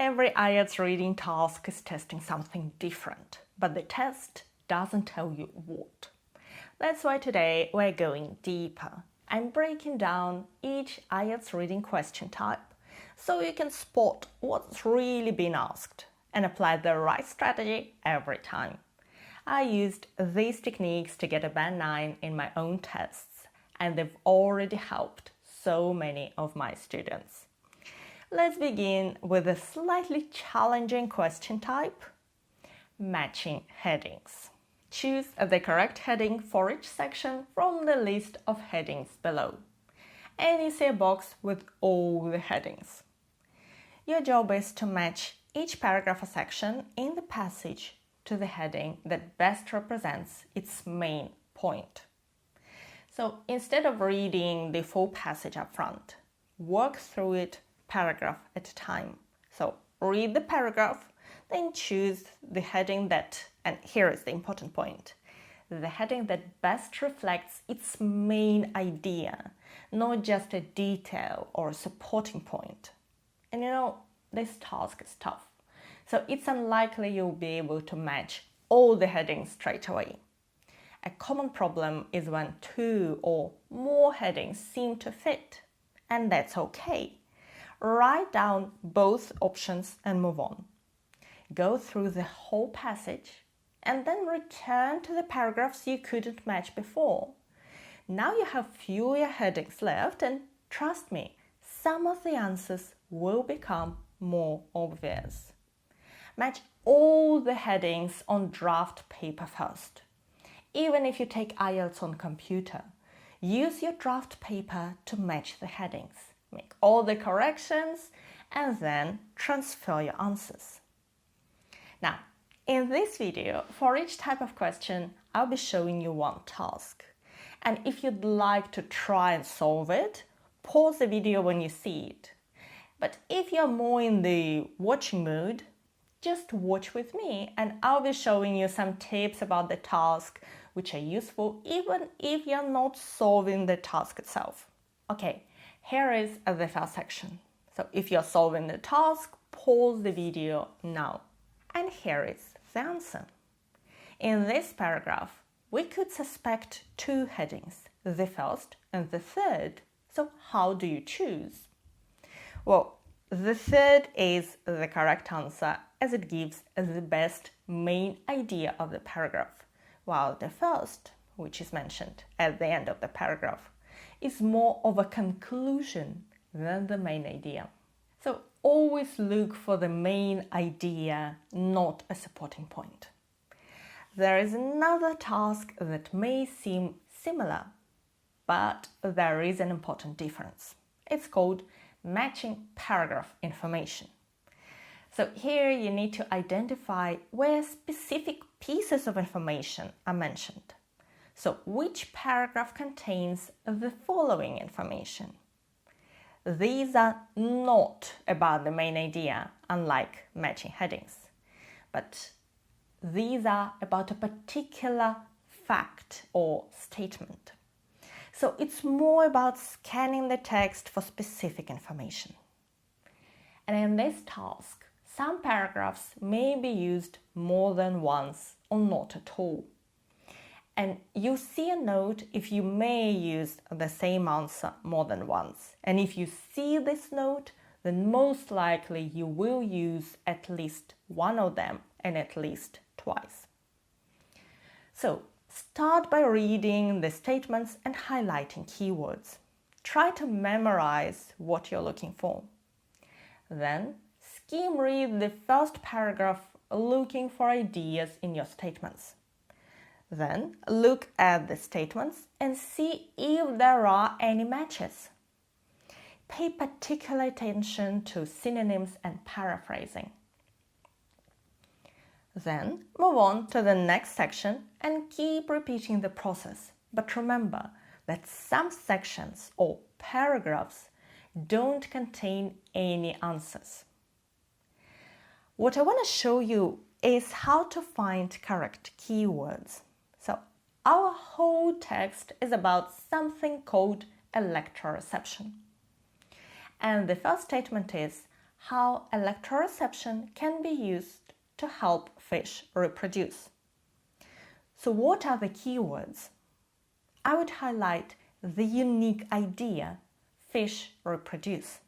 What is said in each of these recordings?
Every IELTS reading task is testing something different, but the test doesn't tell you what. That's why today we're going deeper. I'm breaking down each IELTS reading question type so you can spot what's really been asked and apply the right strategy every time. I used these techniques to get a band 9 in my own tests, and they've already helped so many of my students. Let's begin with a slightly challenging question type: matching headings. Choose the correct heading for each section from the list of headings below, and you see a box with all the headings. Your job is to match each paragraph or section in the passage to the heading that best represents its main point. So instead of reading the full passage up front, work through it paragraph at a time. So read the paragraph, then choose the heading that, and here is the important point, the heading that best reflects its main idea, not just a detail or a supporting point. And this task is tough, so it's unlikely you'll be able to match all the headings straight away. A common problem is when 2 or more headings seem to fit, and that's okay. Write down both options and move on. Go through the whole passage and then return to the paragraphs you couldn't match before. Now you have fewer headings left, and trust me, some of the answers will become more obvious. Match all the headings on draft paper first. Even if you take IELTS on computer, use your draft paper to match the headings. Make all the corrections and then transfer your answers. Now, in this video, for each type of question, I'll be showing you one task. And if you'd like to try and solve it, pause the video when you see it. But if you're more in the watching mood, just watch with me and I'll be showing you some tips about the task which are useful even if you're not solving the task itself. Okay, here is the first section. So if you're solving the task, pause the video now. And here is the answer. In this paragraph, we could suspect 2 headings, the first and the third. So how do you choose? Well, the third is the correct answer as it gives the best main idea of the paragraph, while the first, which is mentioned at the end of the paragraph, is more of a conclusion than the main idea. So always look for the main idea, not a supporting point. There is another task that may seem similar, but there is an important difference. It's called matching paragraph information. So here you need to identify where specific pieces of information are mentioned. So which paragraph contains the following information? These are not about the main idea, unlike matching headings, but these are about a particular fact or statement. So it's more about scanning the text for specific information. And in this task, some paragraphs may be used more than once or not at all. And you see a note if you may use the same answer more than once. And if you see this note, then most likely you will use at least one of them and at least twice. So start by reading the statements and highlighting keywords. Try to memorize what you're looking for. Then skim read the first paragraph looking for ideas in your statements. Then look at the statements and see if there are any matches. Pay particular attention to synonyms and paraphrasing. Then move on to the next section and keep repeating the process. But remember that some sections or paragraphs don't contain any answers. What I want to show you is how to find correct keywords. So our whole text is about something called electroreception. And the first statement is, how electroreception can be used to help fish reproduce. So what are the keywords? I would highlight the unique idea fish reproduce.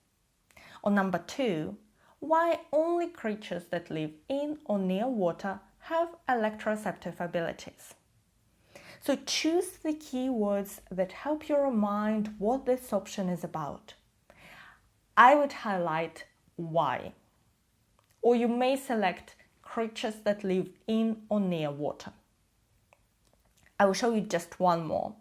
Or number 2, why only creatures that live in or near water have electroreceptive abilities. So choose the keywords that help you remind what this option is about. I would highlight why. Or you may select creatures that live in or near water. I will show you just one more.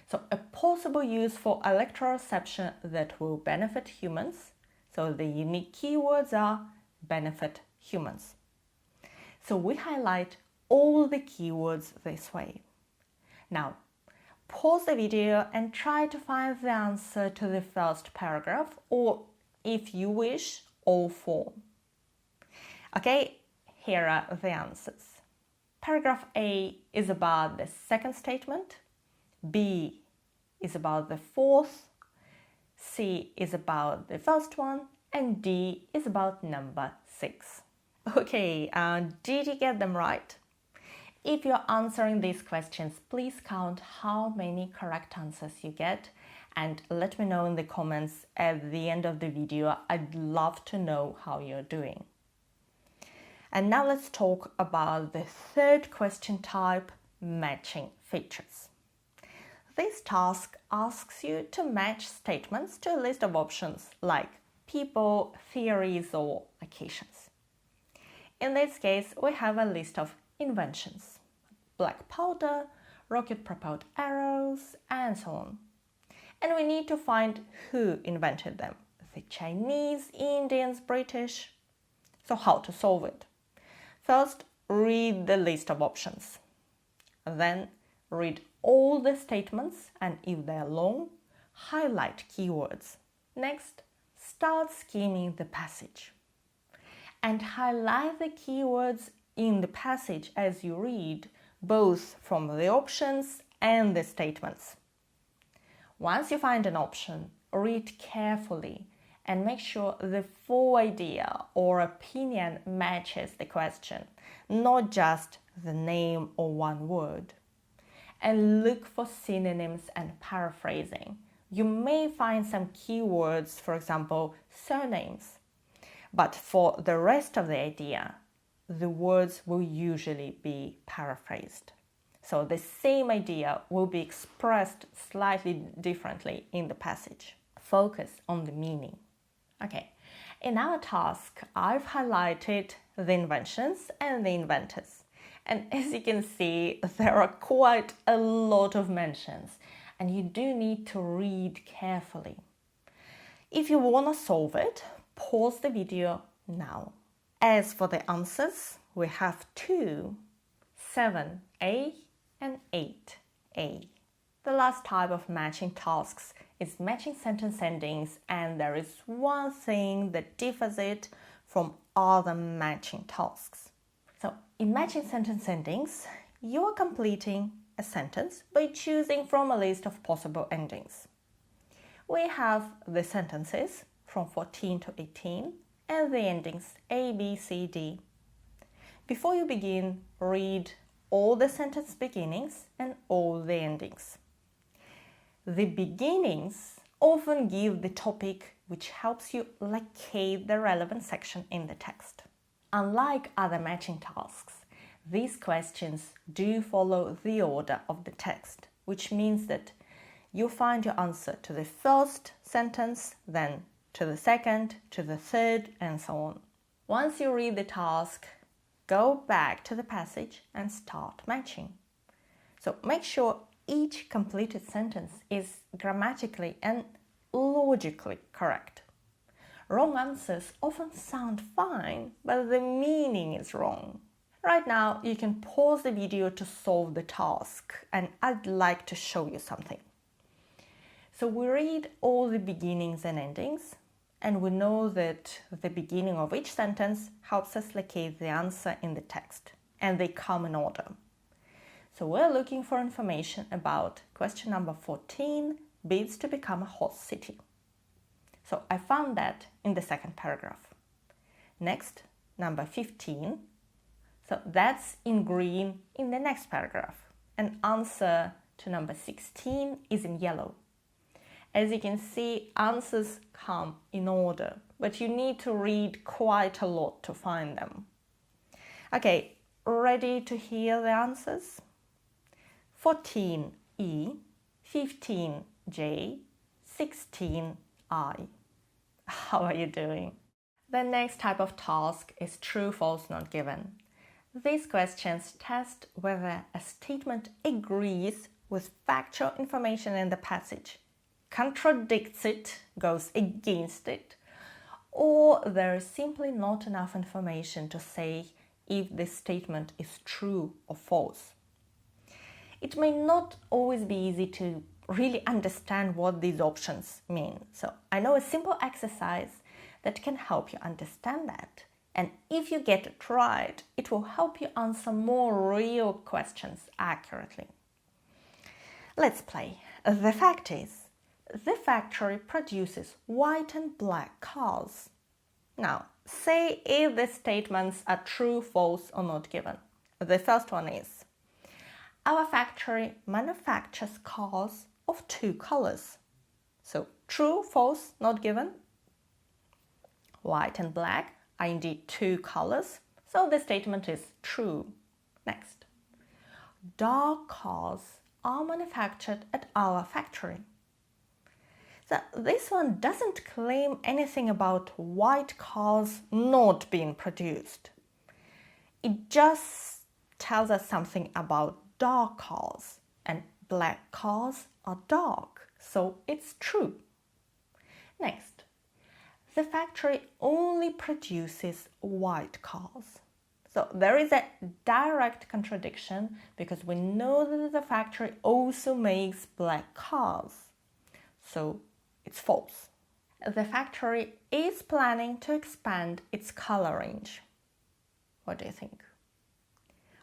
So a possible use for electroreception that will benefit humans. So the unique keywords are benefit humans. So we highlight all the keywords this way. Now, pause the video and try to find the answer to the first paragraph, or if you wish, all 4. Okay, here are the answers. Paragraph A is about the second statement, B is about the fourth, C is about the first one, and D is about number 6. Okay, did you get them right? If you're answering these questions, please count how many correct answers you get and let me know in the comments at the end of the video. I'd love to know how you're doing. And now let's talk about the third question type, matching features. This task asks you to match statements to a list of options like people, theories, or locations. In this case, we have a list of inventions: black powder, rocket-propelled arrows, and so on. And we need to find who invented them: the Chinese, Indians, British. So how to solve it? First, read the list of options. Then, read all the statements, and if they're long, highlight keywords. Next, start skimming the passage. And highlight the keywords in the passage as you read, both from the options and the statements. Once you find an option, read carefully and make sure the full idea or opinion matches the question, not just the name or one word. And look for synonyms and paraphrasing. You may find some keywords, for example, surnames. But for the rest of the idea, the words will usually be paraphrased. So the same idea will be expressed slightly differently in the passage. Focus on the meaning. Okay, in our task, I've highlighted the inventions and the inventors. And as you can see, there are quite a lot of mentions, and you do need to read carefully. If you want to solve it, pause the video now. As for the answers, we have 2, 7A and 8A. The last type of matching tasks is matching sentence endings, and there is one thing that differs it from other matching tasks. So in matching sentence endings, you are completing a sentence by choosing from a list of possible endings. We have the sentences from 14 to 18 and the endings A, B, C, D. Before you begin, read all the sentence beginnings and all the endings. The beginnings often give the topic, which helps you locate the relevant section in the text. Unlike other matching tasks, these questions do follow the order of the text, which means that you find your answer to the first sentence, then to the second, to the third, and so on. Once you read the task, go back to the passage and start matching. So make sure each completed sentence is grammatically and logically correct. Wrong answers often sound fine, but the meaning is wrong. Right now, you can pause the video to solve the task, and I'd like to show you something. So we read all the beginnings and endings, and we know that the beginning of each sentence helps us locate the answer in the text, and they come in order. So we're looking for information about question number 14, bids to become a host city. So I found that in the second paragraph. Next, number 15. So that's in green in the next paragraph. And answer to number 16 is in yellow. As you can see, answers come in order, but you need to read quite a lot to find them. Okay, ready to hear the answers? 14 E, 15 J, 16 I. How are you doing? The next type of task is true, false, not given. These questions test whether a statement agrees with factual information in the passage, contradicts it, goes against it, or there is simply not enough information to say if this statement is true or false. It may not always be easy to really understand what these options mean. So I know a simple exercise that can help you understand that. And if you get it right, it will help you answer more real questions accurately. Let's play. The fact is, the factory produces white and black cars. Now, say if the statements are true, false, or not given. The first one is, our factory manufactures cars of 2 colors. So, true, false, not given. White and black are indeed 2 colors, so the statement is true. Next, dark cars are manufactured at our factory. So this one doesn't claim anything about white cars not being produced. It just tells us something about dark cars, and black cars are dark, so it's true. Next, the factory only produces white cars. So there is a direct contradiction because we know that the factory also makes black cars. So it's false. The factory is planning to expand its color range. What do you think?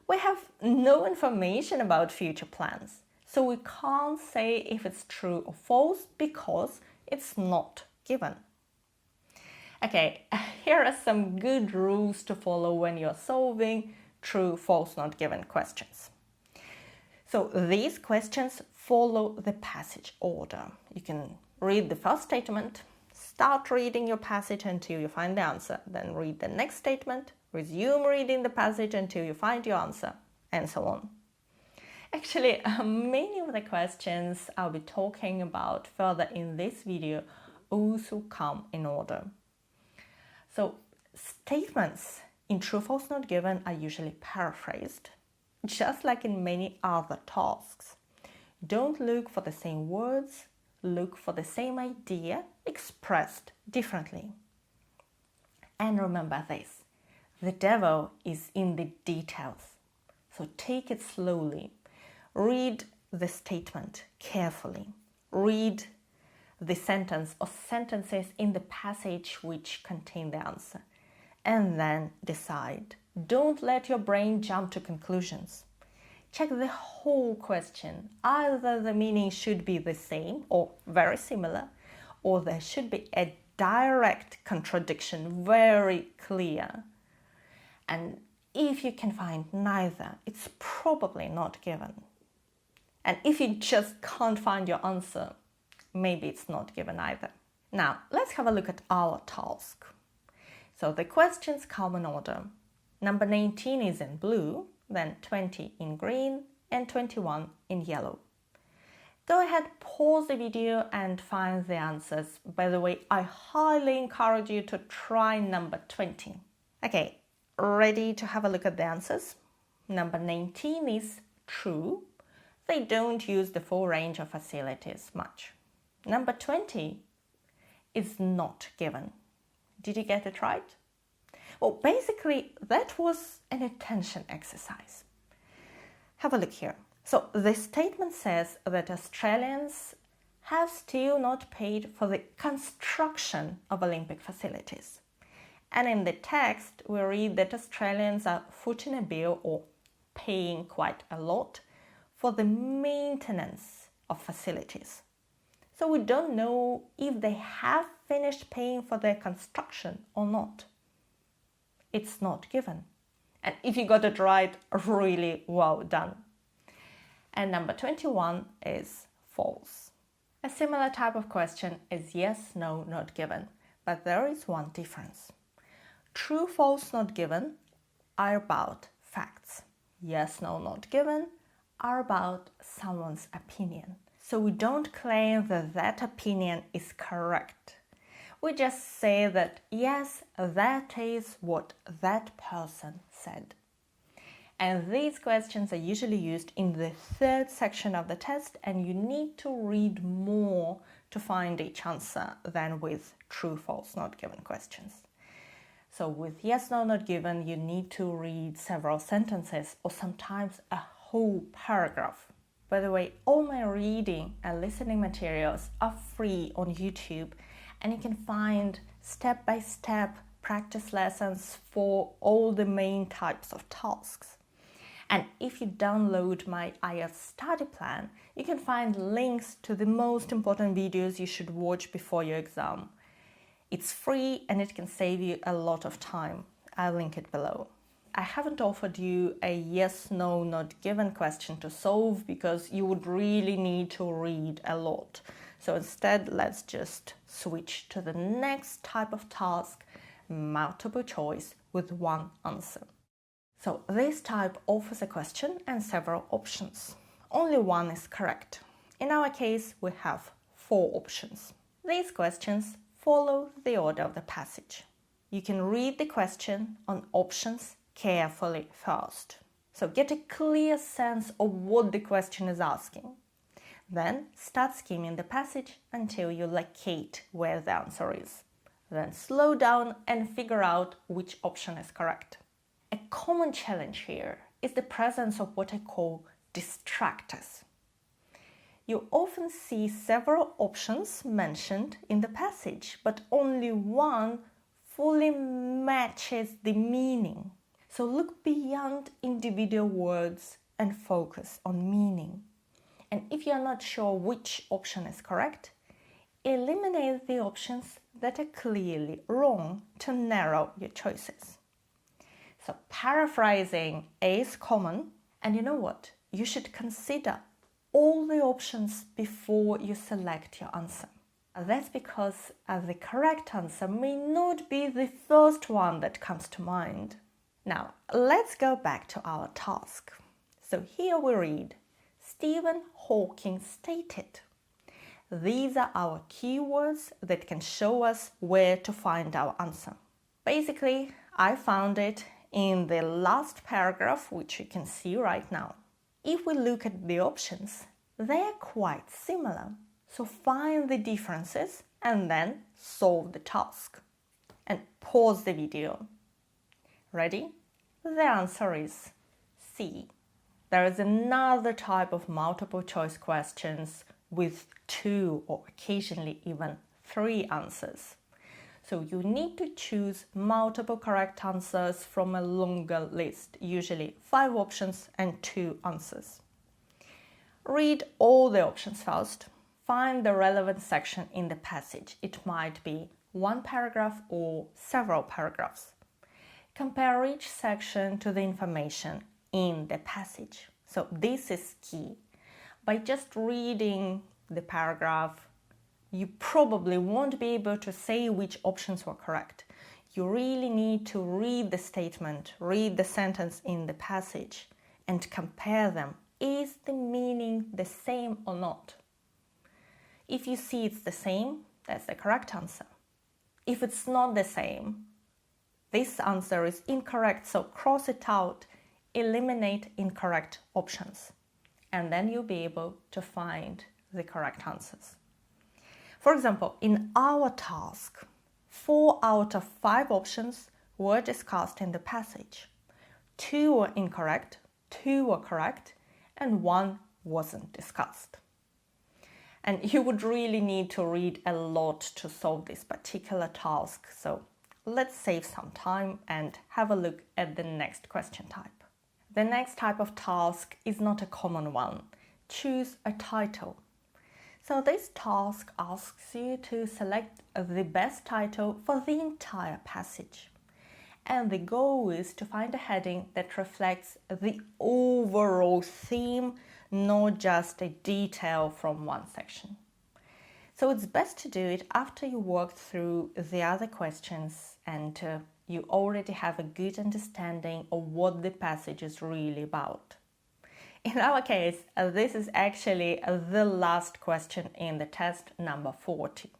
We have no information about future plans, so we can't say if it's true or false because it's not given. Okay, here are some good rules to follow when you're solving true, false, not given questions. So these questions follow the passage order. You can read the first statement, start reading your passage until you find the answer, then read the next statement, resume reading the passage until you find your answer, and so on. Actually, many of the questions I'll be talking about further in this video also come in order. So, statements in true, false, not given are usually paraphrased, just like in many other tasks. Don't look for the same words, look for the same idea expressed differently. And remember this, the devil is in the details. So take it slowly. Read the statement carefully. Read the sentence or sentences in the passage which contain the answer. And then decide. Don't let your brain jump to conclusions. Check the whole question. Either the meaning should be the same or very similar, or there should be a direct contradiction, very clear. And if you can find neither, it's probably not given. And if you just can't find your answer, maybe it's not given either. Now, let's have a look at our task. So the questions come in order. Number 19 is in blue, then 20 in green, and 21 in yellow. Go ahead, pause the video and find the answers. By the way, I highly encourage you to try number 20. Okay, ready to have a look at the answers? Number 19 is true. They don't use the full range of facilities much. Number 20 is not given. Did you get it right? Well, basically, that was an attention exercise. Have a look here. So the statement says that Australians have still not paid for the construction of Olympic facilities. And in the text, we read that Australians are footing a bill or paying quite a lot for the maintenance of facilities. So we don't know if they have finished paying for their construction or not. it's not given. And if you got it right, really well done. And number 21 is false. A similar type of question is yes, no, not given, but there is one difference. True, false, not given are about facts. Yes, no, not given are about someone's opinion. So we don't claim that that opinion is correct. We just say that yes, that is what that person said. And these questions are usually used in the third section of the test, and you need to read more to find each answer than with true, false, not given questions. So with yes, no, not given, you need to read several sentences or sometimes a whole paragraph. By the way, all my reading and listening materials are free on YouTube, and you can find step-by-step practice lessons for all the main types of tasks. And if you download my IELTS study plan, you can find links to the most important videos you should watch before your exam. It's free and it can save you a lot of time. I'll link it below. I haven't offered you a yes, no, not given question to solve because you would really need to read a lot. So instead, let's just switch to the next type of task, multiple choice with one answer. So this type offers a question and several options. Only one is correct. In our case, we have 4 options. These questions follow the order of the passage. You can read the question on options carefully first. So get a clear sense of what the question is asking. Then start skimming the passage until you locate where the answer is. Then slow down and figure out which option is correct. A common challenge here is the presence of what I call distractors. You often see several options mentioned in the passage, but only one fully matches the meaning. So look beyond individual words and focus on meaning. And if you're not sure which option is correct, eliminate the options that are clearly wrong to narrow your choices. So paraphrasing is common, and you know what? You should consider all the options before you select your answer. That's because the correct answer may not be the first one that comes to mind. Now, let's go back to our task. So here we read, Stephen Hawking stated. These are our keywords that can show us where to find our answer. Basically, I found it in the last paragraph, which you can see right now. If we look at the options, they are quite similar. So find the differences and then solve the task. And pause the video. Ready? The answer is C. There is another type of multiple choice questions with 2 or occasionally even 3 answers. So you need to choose multiple correct answers from a longer list, usually 5 options and 2 answers. Read all the options first. Find the relevant section in the passage. It might be 1 paragraph or several paragraphs. Compare each section to the information in the passage. So this is key. By just reading the paragraph, you probably won't be able to say which options were correct. You really need to read the statement, read the sentence in the passage, and compare them. Is the meaning the same or not? If you see it's the same, that's the correct answer. If it's not the same, this answer is incorrect, so cross it out, eliminate incorrect options, and then you'll be able to find the correct answers. For example, in our task, 4 out of 5 options were discussed in the passage. 2 were incorrect, 2 were correct, and 1 wasn't discussed. And you would really need to read a lot to solve this particular task, so let's save some time and have a look at the next question type. The next type of task is not a common one. Choose a title. So this task asks you to select the best title for the entire passage. and the goal is to find a heading that reflects the overall theme, not just a detail from one section. So it's best to do it after you work through the other questions and you already have a good understanding of what the passage is really about. In our case, this is actually the last question in the test, number 40.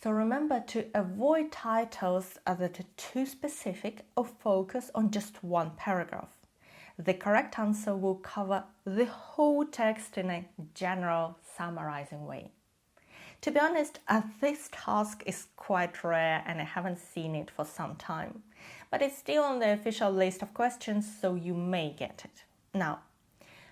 So remember to avoid titles that are too specific or focus on just one paragraph. The correct answer will cover the whole text in a general, summarizing way. To be honest, this task is quite rare and I haven't seen it for some time, but it's still on the official list of questions, so you may get it. Now,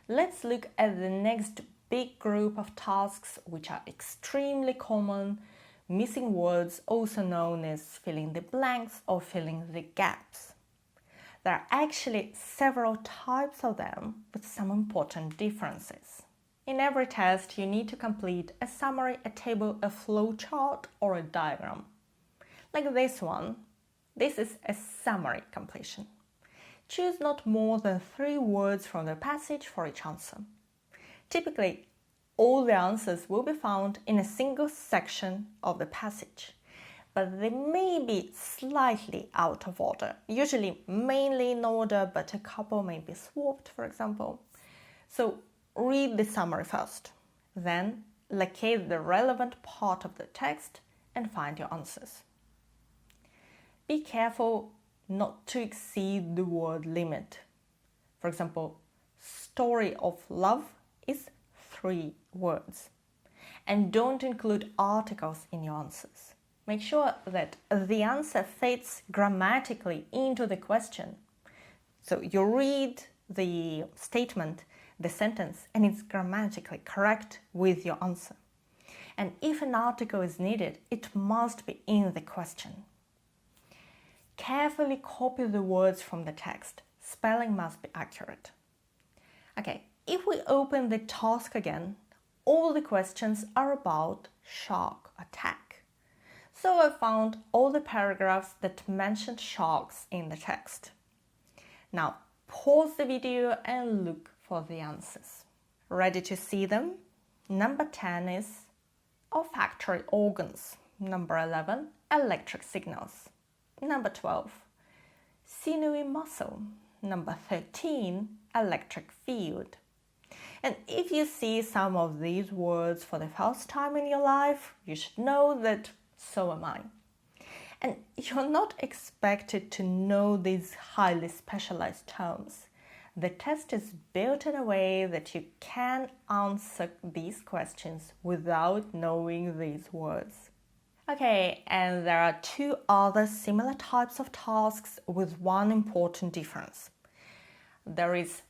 let's look at the next big group of tasks which are extremely common, missing words, also known as filling the blanks or filling the gaps. There are actually several types of them with some important differences. In every test, you need to complete a summary, a table, a flow chart, or a diagram. Like this one, this is a summary completion. Choose not more than 3 words from the passage for each answer. Typically, all the answers will be found in a single section of the passage, but they may be slightly out of order, usually mainly in order, but a couple may be swapped, for example. So read the summary first, then locate the relevant part of the text and find your answers. Be careful not to exceed the word limit. For example, story of love is 3 words. And don't include articles in your answers. Make sure that the answer fits grammatically into the question. So you read the statement, the sentence, and it's grammatically correct with your answer. And if an article is needed, it must be in the question. Carefully copy the words from the text. Spelling must be accurate. Okay, if we open the task again, all the questions are about shark attack. So I found all the paragraphs that mentioned sharks in the text. Now, pause the video and look for the answers. Ready to see them? Number 10 is olfactory organs. Number 11, electric signals. Number 12, sinewy muscle. Number 13, electric field. And if you see some of these words for the first time in your life, you should know that so am I. And you're not expected to know these highly specialized terms. The test is built in a way that you can answer these questions without knowing these words. Okay, and there are 2 other similar types of tasks with one important difference. There is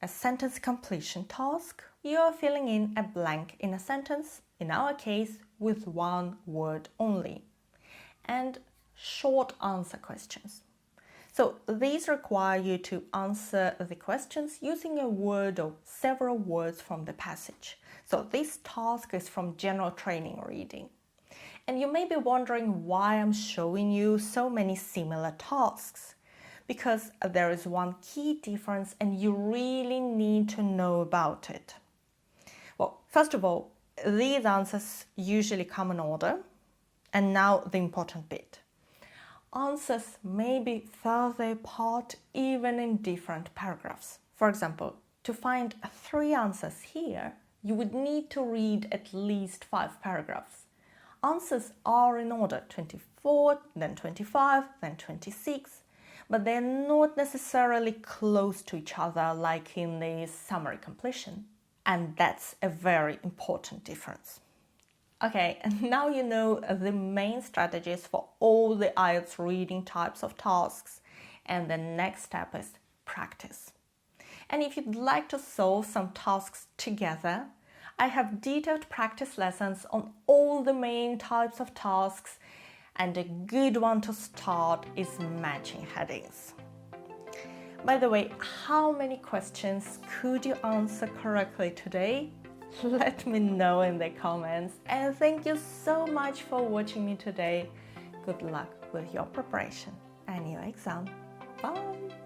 a sentence completion task. You are filling in a blank in a sentence, in our case with 1 word only, and short answer questions. So these require you to answer the questions using a word or several words from the passage. So this task is from general training reading. And you may be wondering why I'm showing you so many similar tasks. Because there is one key difference and you really need to know about it. Well, first of all, these answers usually come in order. And now the important bit. Answers may be further apart even in different paragraphs. For example, to find 3 answers here, you would need to read at least 5 paragraphs. Answers are in order 24, then 25, then 26, but they're not necessarily close to each other like in the summary completion. And that's a very important difference. Okay, and now you know the main strategies for all the IELTS reading types of tasks, and the next step is practice. And if you'd like to solve some tasks together, I have detailed practice lessons on all the main types of tasks, and a good one to start is matching headings. By the way, how many questions could you answer correctly today? Let me know in the comments, and thank you so much for watching me today. Good luck with your preparation and your exam. Bye!